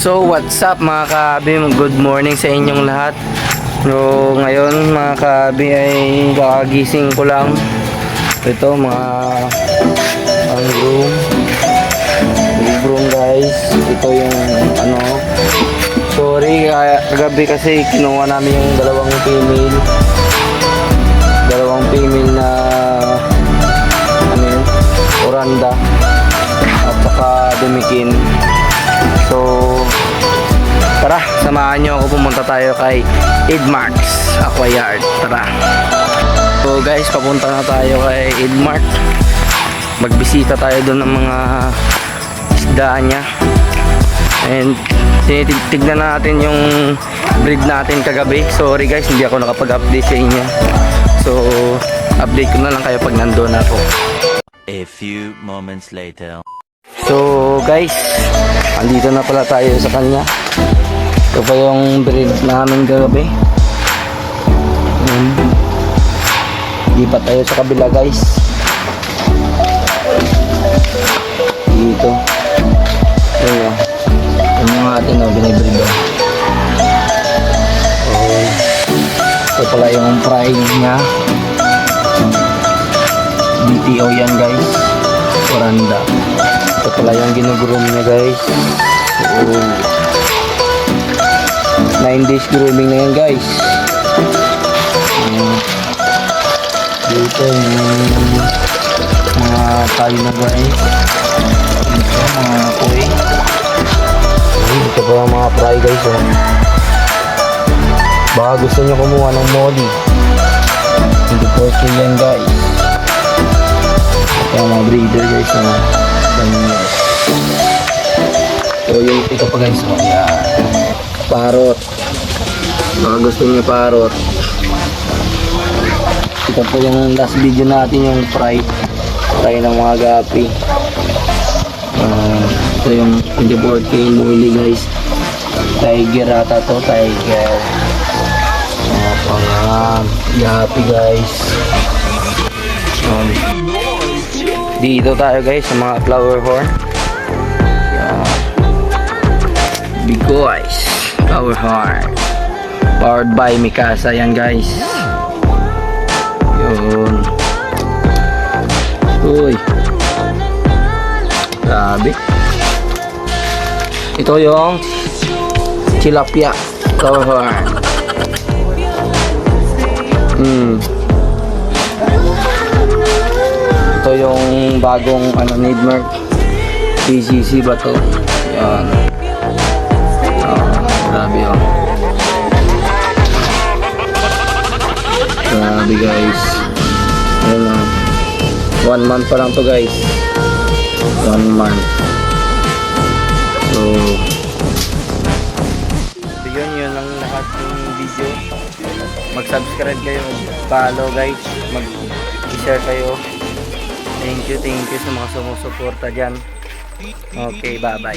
So what's up mga kaabi, good morning sa inyong lahat. So ngayon mga kaabi ay kakagising ko lang. Ito mga ang room guys. Ito yung ano, sorry kagabi kasi kinuha namin yung dalawang female na ano yun, oranda at saka dumikin. So tara, samahan nyo ako, pumunta tayo kay Edmarks Aquayard. Tara. So guys, papunta na tayo kay Edmark. Magbisita tayo doon ng mga isdaan niya. And tignan natin yung breed natin kagabi. Sorry guys, hindi ako nakapag-update sa inyo. So update ko na lang kayo pag nandun ako. A few moments later. So guys, andito na pala tayo sa kanya. Ito pa yung breed namin kagabi. Lipat tayo sa kabila guys. Dito. Ayan. Yan yung atin o, binibreed o. Ito pala yung pride niya. BTO yan guys. Oranda. Ito pala yung ginugroom niya guys. So 9 days grooming na yan guys. Dito yung mga tayo na guys. Dito mga koi. Dito pa yung mga fry guys. Baka gusto nyo kumuha ng molly. Hindi po yan guys. Ito yung mga breeder guys. So yung ito pa guys. Yan. Parrot. Baka gusto nyo parrot. Ito po yung last video natin, yung fry ng mga gapi. Ito yung 24K molly guys. Tiger ata to, tiger. Pangang gapi guys. Dito tayo guys sa mga flower horn. Big boys, flower horn. Powered by Mikasa yan guys. Yun. Uy. Grabe. Ito yung tilapia flower horn. Ito yung bagong ano, Edmark PCC ba to? Yan. Grabe yun. Grabe guys. Ayan na. 1 month pa lang to guys. 1 month. So yun lang lahat yung video. Mag-subscribe kayo, mag-follow guys, mag-share kayo. Thank you sa mga sumusuporta dyan. Okay, bye bye.